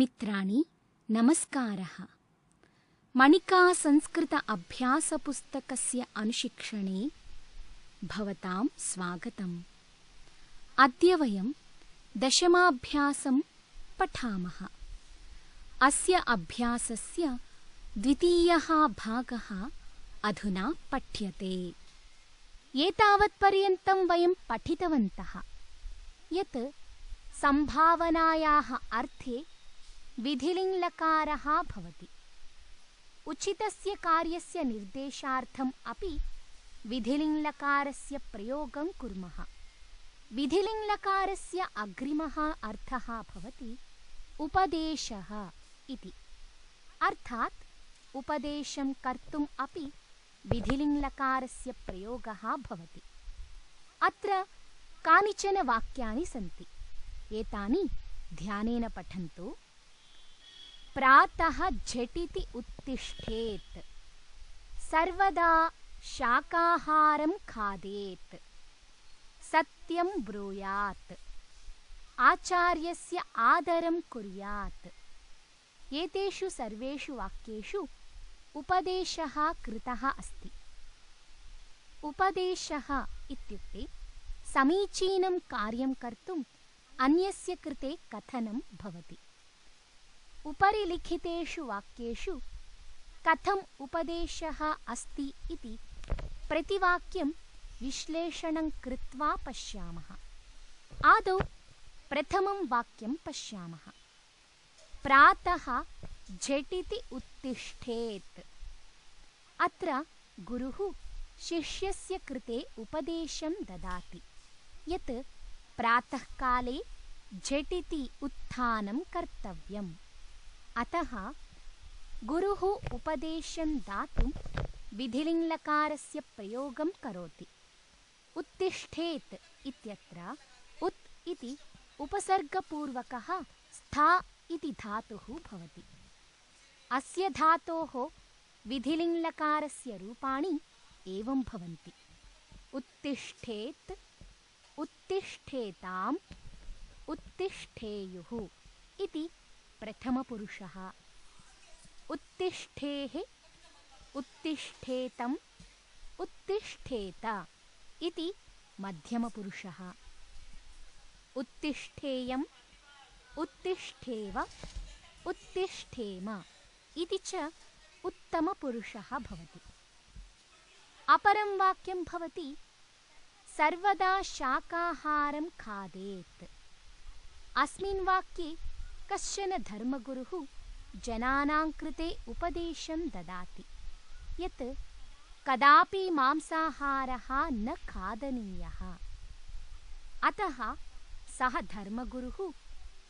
मित्राणि नमस्कारः। मणिका संस्कृत अभ्यासपुस्तकस्य अनुशिक्षणे भवतां स्वागतम्। अद्य वयं दशमाभ्यासं पठामः। अस्य अभ्यासस्य द्वितीयः भागः अधुना पठ्यते। एतावत्पर्यन्तं वयं पठितवन्तः यत् संभावनायाः अर्थे विधिलिङ्लकारः भवति। उचितस्य कार्यस्य निर्देशार्थम् अपि विधिलिङ्लकारस्य प्रयोगं कुर्मः। विधिलिङ्लकारस्य अग्रिमः अर्थः भवति उपदेशः इति। अर्थात् उपदेशं कर्तुम् अपि विधिलिङ्लकारस्य प्रयोगः भवति। अत्र कानिचन वाक्यानि सन्ति। एतानि ध्यानेन पठन्तु। प्रातः झटिति उत्तिष्ठेत्, सर्वदा शाकाहारं खादेत्, सत्यं ब्रूयात्, आचार्यस्य आदरं कुर्यात्। एतेषु सर्वेषु वाक्येषु उपदेशः कृतः अस्ति। उपदेशः इत्युक्ते समीचीनं कार्यं कर्तुम् अन्यस्य कृते कथनं भवति। उपरि लिखितेषु वाक्येषु कथम् उपदेशः अस्ति इति प्रतिवाक्यं विश्लेषणं कृत्वा पश्यामः। आदौ प्रथमं वाक्यं पश्यामः। प्रातः झटिति उत्तिष्ठेत्। अत्र गुरुः शिष्यस्य कृते उपदेशं ददाति यत् प्रातःकाले झटिति उत्थानं कर्तव्यम्। अतः गुरुः उपदेशं दातुं विधिलिङ्लकारस्य प्रयोगं करोति। उत्तिष्ठेत् इत्यत्र उत् इति उपसर्गपूर्वकः स्था इति धातुः भवति। अस्य धातोः विधिलिङ्लकारस्य रूपाणि एवं भवन्ति। उत्तिष्ठेत्, उत्तिष्ठेताम्, उत्तिष्ठेयुः इति प्रथमपुरुषः। उत्तिष्ठेः, उत्तिष्ठेतम्, उत्तिष्ठेत इति मध्यमपुरुषः। उत्तिष्ठेयम्, उत्तिष्ठेव, उत्तिष्ठेम इति च उत्तमपुरुषः भवति। अपरं वाक्यं भवति सर्वदा शाकाहारं खादेत्। अस्मिन् वाक्ये कश्चन धर्मगुरुः जनानां कृते उपदेशं ददाति यत् कदापि मांसाहारः न खादनीयः। अतः सः धर्मगुरुः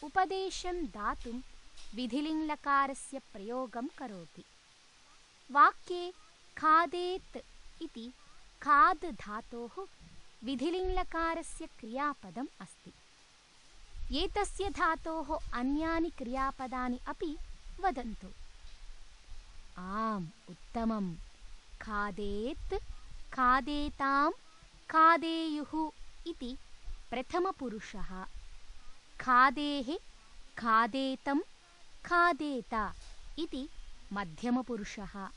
उपदेशं दातुं विधिलिङ्लकारस्य प्रयोगं करोति। वाक्ये खादेत् इति खाद् धातोः विधिलिङ्लकारस्य क्रियापदम् अस्ति। एतस्य धातोः अन्यानि क्रियापदानि अपि वदन्तु। आम्, उत्तमम्। खादेत्, खादेताम्, खादेयुः इति प्रथमपुरुषः। खादेः, खादेतं, खादेत इति मध्यमपुरुषः।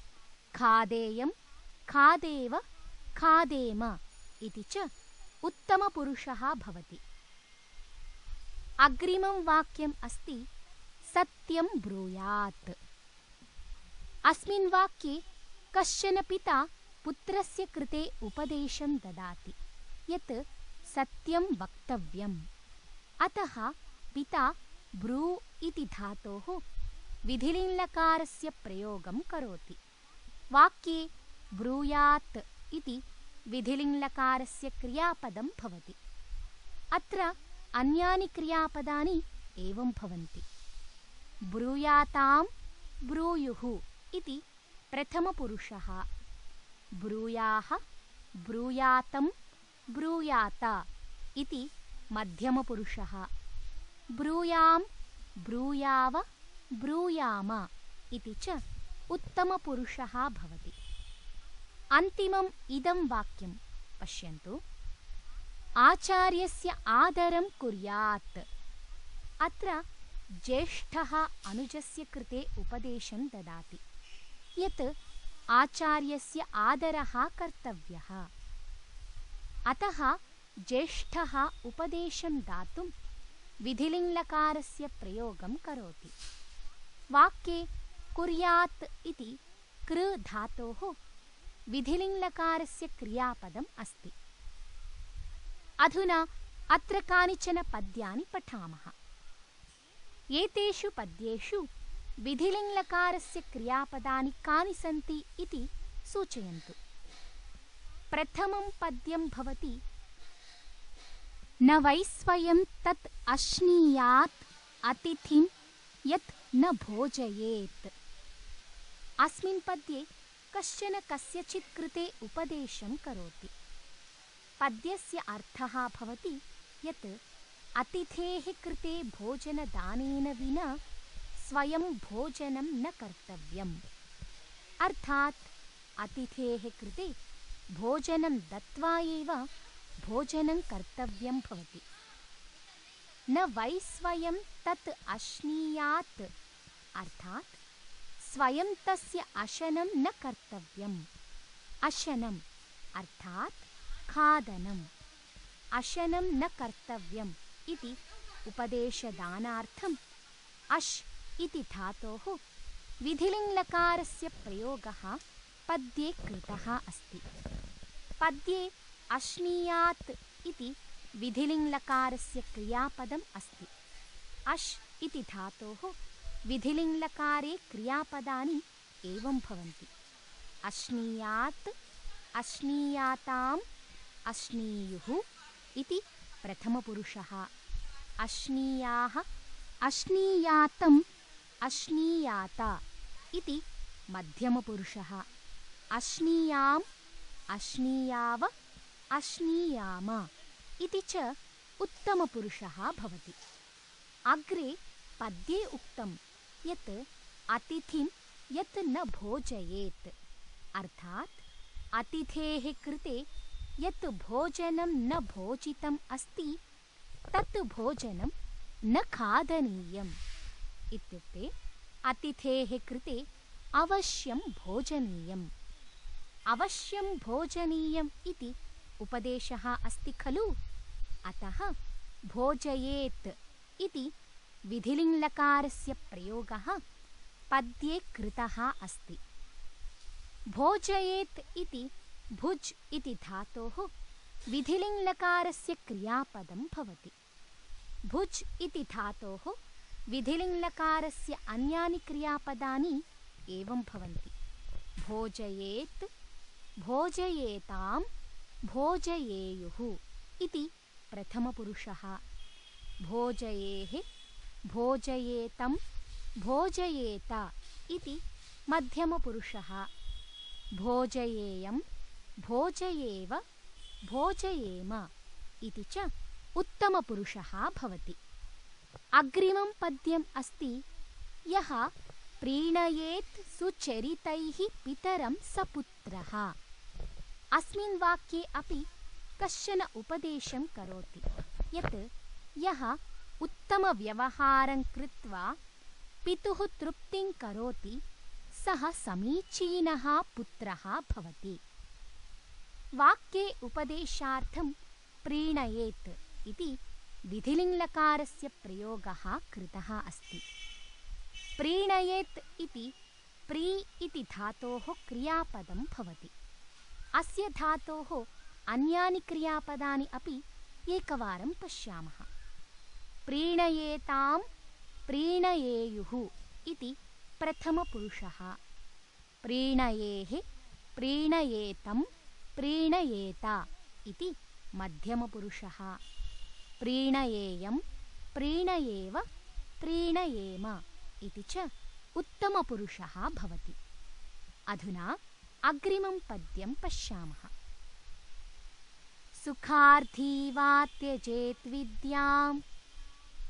खादेयं, खादेव, खादेम इति च उत्तमपुरुषः भवति। अग्रिमं वाक्यम् अस्ति सत्यं ब्रूयात्। अस्मिन् वाक्ये कश्चन पिता पुत्रस्य कृते उपदेशं ददाति यत् सत्यं वक्तव्यम्। अतः पिता ब्रू इति धातोः विधिलिङ्लकारस्य प्रयोगं करोति। वाक्ये ब्रूयात् इति विधिलिङ्लकारस्य क्रियापदं भवति। अत्र अन्यानि क्रियापदानि एवं भवन्ति। ब्रूयाताम्, ब्रूयुः इति प्रथमपुरुषः। ब्रूयाः, ब्रूयातं, ब्रूयात इति मध्यमपुरुषः। ब्रूयां, ब्रूयाव, ब्रूयाम इति च उत्तमपुरुषः भवति। अन्तिमम् इदं वाक्यं पश्यन्तु। आचार्यस्य आदरं कुर्यात्। अत्र ज्येष्ठः अनुजस्य कृते उपदेशं ददाति यत् आचार्यस्य आदरः कर्तव्यः। अतः ज्येष्ठः उपदेशं दातुं विधिलिङ्लकारस्य प्रयोगं करोति। वाक्ये कुर्यात् इति कृ धातोः विधिलिङ्लकारस्य क्रियापदम् अस्ति। अधुना अत्र कानिचन पद्यानि पठामः। एतेषु पद्येषु विधिलिङ्लकारस्य क्रियापदानि कानि सन्ति इति सूचयन्तु। प्रथमं पद्यं भवति न वै स्वयं तत् अश्नीयात् अतिथिं यत् न भोजयेत्। अस्मिन् पद्ये कश्चन कस्यचित् कृते उपदेशं करोति। पद्यस्य अर्थः भवति यत् अतिथेः कृते भोजनदानेन विना स्वयं भोजनं न कर्तव्यम्। अर्थात् अतिथेः कृते भोजनं दत्त्वा एव भोजनं कर्तव्यं भवति। न वै स्वयं तत् अश्नीयात् अर्थात् स्वयं तस्य अशनं न कर्तव्यम्। अशनम् अर्थात् खादनम्। अशनं न कर्तव्यम् इति उपदेशदानार्थम् अश् इति धातोः विधिलिङ्लकारस्य प्रयोगः पद्ये कृतः अस्ति। पद्ये अश्नीयात् इति विधिलिङ्लकारस्य क्रियापदम् अस्ति। अश् इति धातोः विधिलिङ्लकारे क्रियापदानि एवं भवन्ति। अश्नीयात्, अश्नीयाताम्, अश्नीयुः इति प्रथमपुरुषः। अश्नीयाः, अश्नीयातम्, अश्नीयाता इति मध्यमपुरुषः। अश्नीयाम्, अश्नीयाव, अश्नीयाम इति च उत्तमपुरुषः भवति। अग्रे पद्ये उक्तं यत् अतिथिं यत् न भोजयेत् अर्थात् अतिथेः कृते यत् भोजनं न भोजितम् अस्ति तत् भोजनं न खादनीयम्। इत्युक्ते अतिथेः कृते अवश्यं भोजनीयम्। अवश्यं भोजनीयम् इति उपदेशः अस्ति खलु। अतः भोजयेत् इति विधिलिङ्लकारस्य प्रयोगः पद्ये कृतः अस्ति। भोजयेत् इति भुज् इति धातोः विधिलिङ्लकारस्य क्रियापदं भवति। भुज् इति धातोः विधिलिङ्लकारस्य अन्यानि क्रियापदानि एवं भवन्ति। भोजयेत्, भोजयेतां, भोजयेयुः इति प्रथमपुरुषः। भोजयेः, भोजयेतं, भोजयेत इति मध्यमपुरुषः। भोजयेयं, भोजयेव, भोजयेम इति च उत्तमपुरुषः भवति। अग्रिमं पद्यम् अस्ति यः प्रीणयेत् सुचरितैः पितरं सपुत्रः। अस्मिन् वाक्ये अपि कश्चन उपदेशं करोति यत् यः उत्तमव्यवहारं कृत्वा पितुः तृप्तिं करोति सः समीचीनः पुत्रः भवति। वाक्ये उपदेशार्थं प्रीणयेत् इति विधिलिङ्लकारस्य प्रयोगः कृतः अस्ति। प्रीणयेत् इति प्री इति धातोः क्रियापदं भवति। अस्य धातोः अन्यानि क्रियापदानि अपि एकवारं पश्यामः। प्रीणयेतां, प्रीणयेयुः इति प्रथमपुरुषः। प्रीणयेः, प्रीणयेतं, प्रीणयेत इति मध्यमपुरुषः। प्रीणयेयं, प्रीणयेव, प्रीणयेम इति च उत्तमपुरुषः भवति। अधुना अग्रिमं पद्यं पश्यामः। सुखार्थी वा त्यजेत् विद्यां,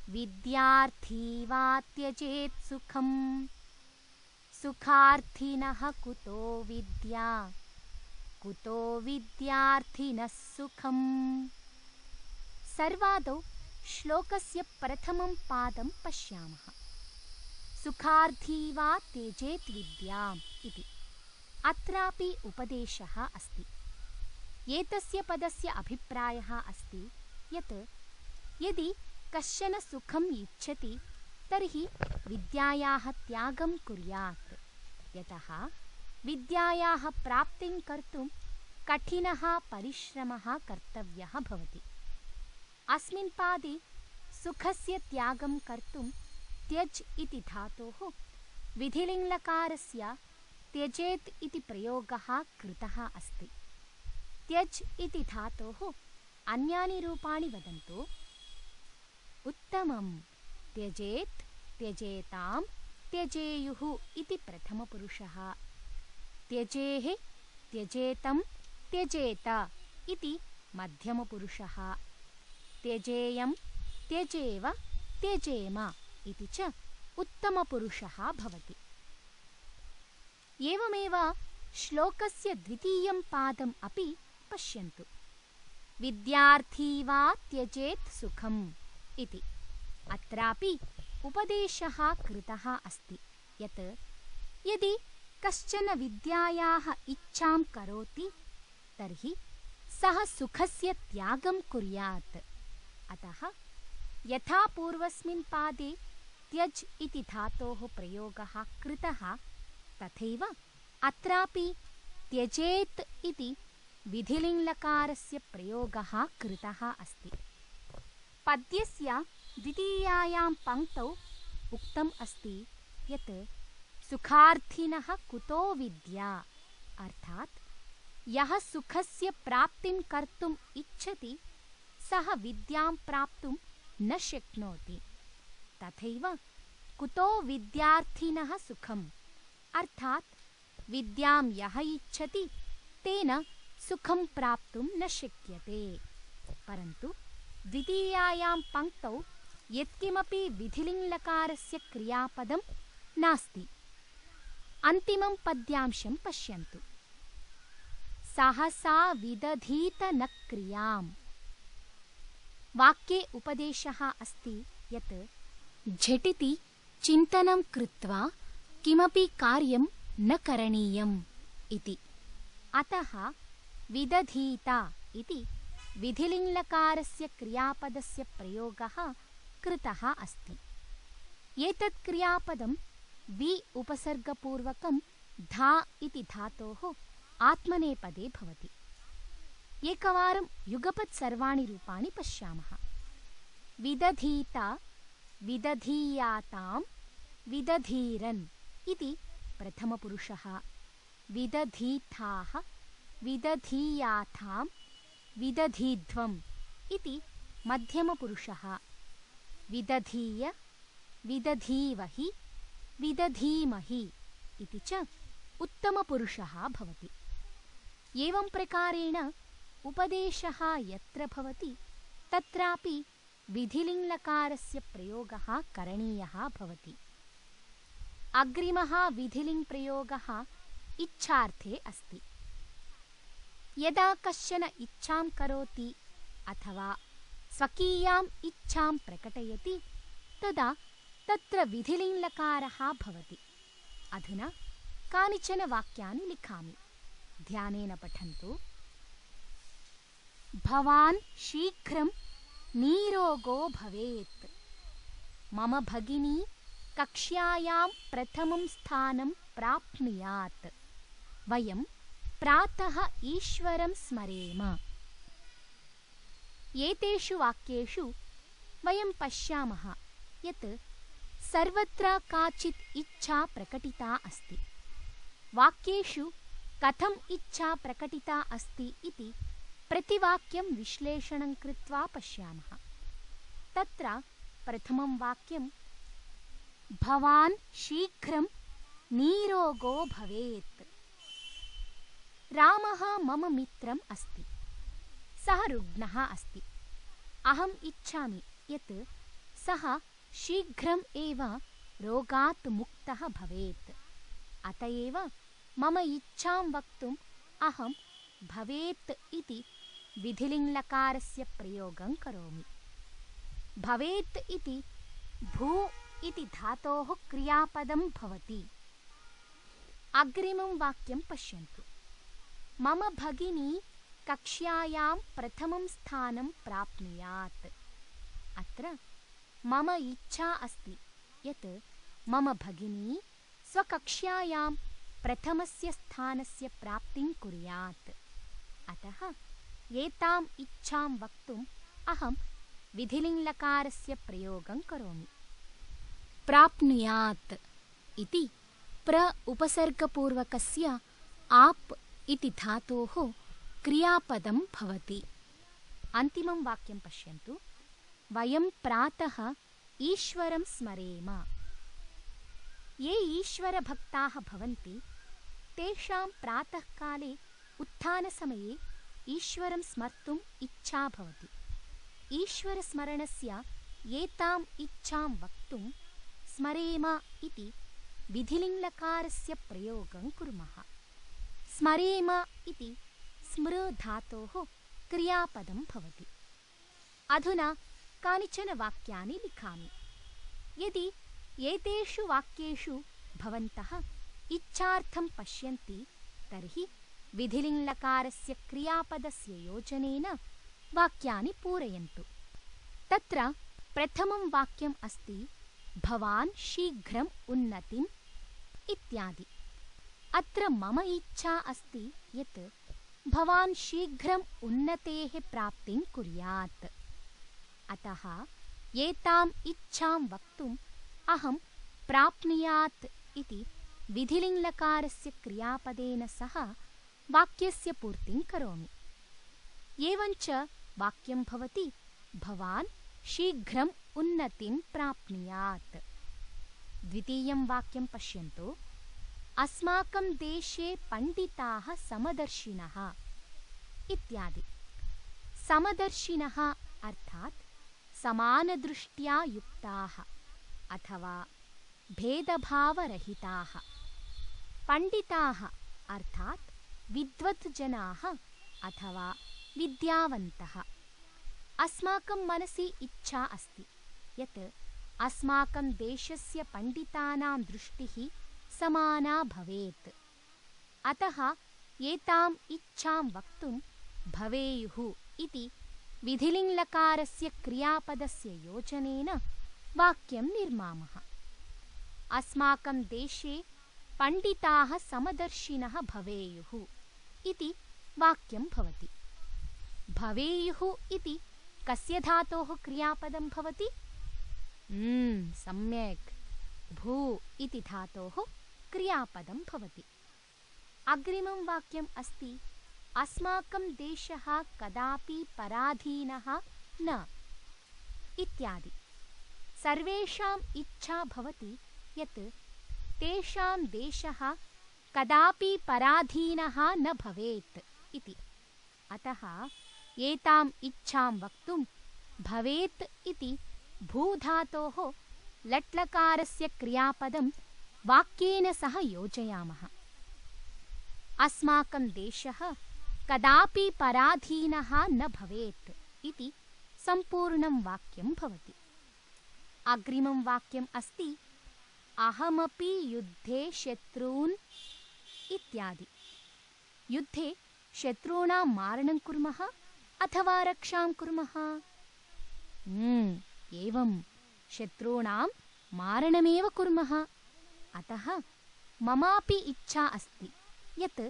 विद्यार्थी वा त्यजेत् सुखं, सुखार्थिनः कुतो विद्या, कुतो विद्यार्थिनः सुखम्। सर्वादौ श्लोकस्य प्रथमं पादं पश्यामः। सुखार्थी वा त्यजेत् विद्याम् इति। अत्रापि उपदेशः अस्ति। एतस्य पदस्य अभिप्रायः अस्ति यत् यदि कश्चन सुखम् इच्छति तर्हि विद्यायाः त्यागं कुर्यात्, यतः विद्यायाः प्राप्तिं कर्तुं कठिनः परिश्रमः कर्तव्यः भवति। अस्मिन् पादे सुखस्य त्यागं कर्तुं त्यज् इति धातोः विधिलिङ्लकारस्य त्यजेत् इति प्रयोगः कृतः अस्ति। त्यज् इति धातोः अन्यानि रूपाणि वदन्तु। उत्तमं, त्यजेत्, त्यजेतां, त्यजेयुः इति प्रथमपुरुषः। त्यजेः, त्यजेतं, त्यजेत इति मध्यमपुरुषः। त्यजेयं, त्यजेव, त्यजेम इति च उत्तमपुरुषः भवति। एवमेव श्लोकस्य द्वितीयं पादम् अपि पश्यन्तु। विद्यार्थी वा त्यजेत् सुखम् इति। अत्रापि उपदेशः कृतः अस्ति यत् यदि कश्चन विद्यायाः इच्छां करोति तर्हि सः सुखस्य त्यागं कुर्यात्। अतः यथा पूर्वस्मिन् पादे त्यज् इति धातोः प्रयोगः कृतः तथैव अत्रापि त्यजेत् इति विधिलिङ्लकारस्य प्रयोगः कृतः अस्ति। पद्यस्य द्वितीयायां पङ्क्तौ उक्तम् अस्ति यत् सुखार्थिनः कुतो विद्या, अर्थात् यः सुखस्य प्राप्तिं कर्तुम् इच्छति सः विद्यां प्राप्तुं न शक्नोति। तथैव कुतो विद्यार्थिनः सुखम्, अर्थात् विद्यां यः इच्छति तेन सुखं प्राप्तुं न शक्यते। परन्तु द्वितीयायां पङ्क्तौ यत्किमपि विधिलिङ्लकारस्य क्रियापदं नास्ति। अन्तिमं पद्यांशं पश्यन्तु। सहसा विदधीत न क्रियाम्। वाक्ये उपदेशः अस्ति यत् झटिति चिन्तनं कृत्वा किमपि कार्यं न करणीयम् इति। अतः विदधीत इति विधिलिङ्लकारस्य क्रियापदस्य प्रयोगः कृतः अस्ति। एतत् क्रियापदं वि उपसर्गपूर्वकं धा इति धातोः आत्मनेपदे भवति। एकवारं युगपत् सर्वाणि रूपाणि पश्यामः। विदधीत, विदधीयातां, विदधीरन् इति प्रथमपुरुषः। विदधीथाः, विदधीयाथां, विदधीध्वम् इति मध्यमपुरुषः। विदधीय, विदधीवहि, विदधीमहि इति च उत्तमपुरुषः भवति। एवं प्रकारेण उपदेशः यत्र भवति तत्रापि विधिलिङ्लकारस्य प्रयोगः करणीयः भवति। अग्रिमः विधिलिङ्प्रयोगः इच्छार्थे अस्ति। यदा कश्चन इच्छां करोति अथवा स्वकीयाम् इच्छां प्रकटयति तदा तत्र विधिलिङ्लकारः भवति। अधुना कानिचन वाक्यानि लिखामि, ध्यानेन पठन्तु। भवान् शीघ्रं नीरोगो भवेत्। मम भगिनी कक्ष्यायां प्रथमं स्थानं प्राप्नुयात्। वयं प्रातः ईश्वरं स्मरेम। एतेषु वाक्येषु वयं पश्यामः यत् सर्वत्र काचित् इच्छा प्रकटिता अस्ति। वाक्येषु कथम् इच्छा प्रकटिता अस्ति इति प्रतिवाक्यं विश्लेषणं कृत्वा पश्यामः। तत्र प्रथमं वाक्यं भवान् शीघ्रं नीरोगो भवेत्। रामः मम मित्रम् अस्ति। सः रुग्णः अस्ति। अहम् इच्छामि यत् सः शीघ्रम् एव रोगात् मुक्तः भवेत्। अत एव मम इच्छां वक्तुम् अहं भवेत् इति विधिलिङ्लकारस्य प्रयोगं करोमि। भवेत् इति भू इति धातोः क्रियापदं भवति। अग्रिमं वाक्यं पश्यन्तु। मम भगिनी कक्ष्यायां प्रथमं स्थानं प्राप्नुयात्। अत्र मम इच्छा अस्ति यत् मम भगिनी स्वकक्ष्यायां प्रथमस्य स्थानस्य प्राप्तिं कुर्यात्। अतः एताम् इच्छां वक्तुम् अहं विधिलिङ्लकारस्य प्रयोगं करोमि। प्राप्नुयात् इति उपसर्गपूर्वकस्य आप् इति धातोः क्रियापदं भवति। अन्तिमं वाक्यं पश्यन्तु। वयं प्रातः ईश्वरं स्मरेम। ये ईश्वरभक्ताः भवन्ति तेषां प्रातःकाले उत्थानसमये ईश्वरं स्मर्तुम् इच्छा भवति। ईश्वरस्मरणस्य एताम् इच्छां वक्तुं स्मरेम इति विधिलिङ्लकारस्य प्रयोगं कुर्मः। स्मरेम इति स्मृ धातोः क्रियापदं भवति। अधुना कानिचन वाक्यानि लिखामि। यदि एतेषु वाक्येषु भवन्तः इच्छार्थं पश्यन्ति तर्हि विधिलिङ्लकारस्य क्रियापदस्य योजनेन वाक्यानि पूरयन्तु। तत्र प्रथमं वाक्यम् अस्ति भवान् शीघ्रम् उन्नतिम् इत्यादि। अत्र मम इच्छा अस्ति यत् भवान् शीघ्रम् उन्नतेः प्राप्तिं कुर्यात्। अतः एताम् इच्छां वक्तुम् अहं प्राप्नुयात् इति विधिलिङ्लकारस्य क्रियापदेन सह वाक्यस्य पूर्तिं करोमि। एवञ्च वाक्यं भवति भवान् शीघ्रम् उन्नतिं प्राप्नुयात्। द्वितीयं वाक्यं पश्यन्तु। अस्माकं देशे पण्डिताः समदर्शिनः इत्यादि। समदर्शिनः अर्थात् समानदृष्ट्या युक्ताः अथवा भेदभावरहिताः। पण्डिताः अर्थात् विद्वत् जनाः अथवा विद्यावन्तः। अस्माकं मनसि इच्छा अस्ति यत् अस्माकं देशस्य पण्डितानां दृष्टिः समाना भवेत्। अतः एताम् इच्छां वक्तुं भवेयुः इति विधिलिङ्लकारस्य क्रियापदस्य योजनेन वाक्यं निर्मामः। अस्माकं देशे पण्डिताः समदर्शिनः भवेयुः इति वाक्यं भवति। भवेयुः इति कस्य धातोः क्रियापदं भवति? सम्यक्, भू इति धातोः क्रियापदं भवति। अग्रिमं वाक्यम् अस्ति अस्माकं देशः कदापि पराधीनः न इत्यादि। सर्वेषाम् इच्छा भवति यत् तेषां देशः कदापि पराधीनः न भवेत् इति। अतः एताम् इच्छां वक्तुं भवेत् इति भूधातोः लट्लकारस्य क्रियापदं वाक्येन सह योजयामः। अस्माकं देशः कदापि पराधीनः न भवेत् इति सम्पूर्णं वाक्यं भवति। अग्रिमं वाक्यम् अस्ति अहमपि युद्धे शत्रून् इत्यादि। युद्धे शत्रूणां मारणं कुर्मः अथवा रक्षां कुर्मः? एवं, शत्रूणां मारणमेव कुर्मः। अतः ममापि इच्छा अस्ति यत्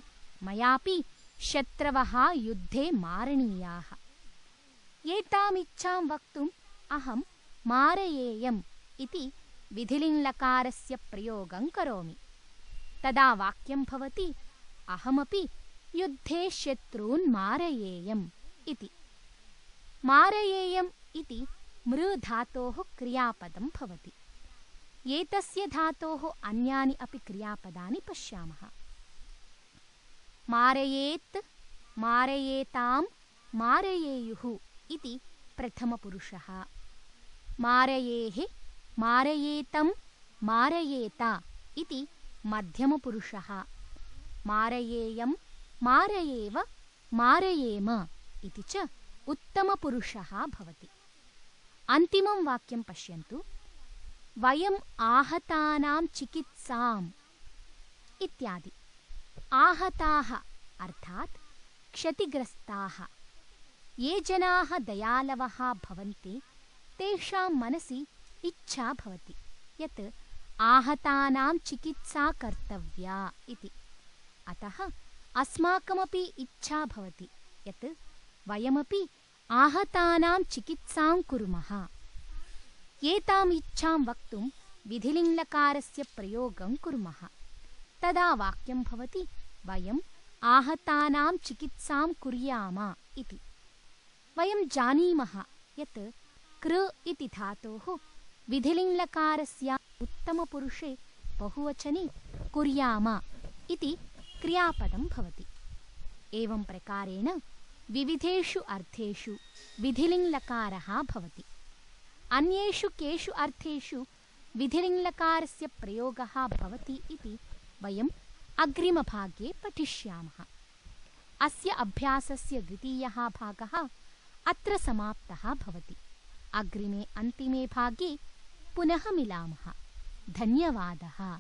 मयापि शत्रवः युद्धे मारणीयाः। एताम् इच्छां वक्तुम् अहं मारयेयम् इति विधिलिङ्लकारस्य प्रयोगं करोमि। तदा वाक्यं भवति अहमपि युद्धे शत्रून् मारयेयम् इति। मारयेयम् इति मृधातोः क्रियापदं भवति। एतस्य धातोः अन्यानि अपि क्रियापदानि पश्यामः। मारयेत्, मारयेतां, मारयेयुः इति प्रथमपुरुषः। मारयेः, मारयेतं, मारयेता इति मध्यमपुरुषः। मारयेयं, मारयेव, मारयेम इति च उत्तमपुरुषः भवति। अन्तिमं वाक्यं पश्यन्तु। वयम् आहतानां चिकित्साम् इत्यादि। आहताः अर्थात् क्षतिग्रस्ताः। ये जनाः दयालवः भवन्ति तेषां मनसि इच्छा भवति यत् आहतानां चिकित्सा कर्तव्या इति। अतः अस्माकमपि इच्छा भवति यत् वयमपि आहतानां चिकित्सां कुर्मः। एताम् इच्छां वक्तुं विधिलिङ्लकारस्य प्रयोगं कुर्मः। तदा वाक्यं भवति वयम् आहतानां चिकित्सां कुर्याम इति। वयं जानीमः यत् कृ इति धातोः विधिलिङ्लकारस्य उत्तमपुरुषे बहुवचने कुर्याम इति क्रियापदं भवति। एवं प्रकारेण विविधेषु अर्थेषु विधिलिङ्लकारः भवति। अन्येषु केषु अर्थेषु विधिलिङ्लकारस्य प्रयोगः भवति इति वयम् अग्रिमभागे पठिष्यामः। अस्य अभ्यासस्य द्वितीयः भागः अत्र समाप्तः भवति। अग्रिमे अन्तिमे भागे पुनः मिलामः। धन्यवादः।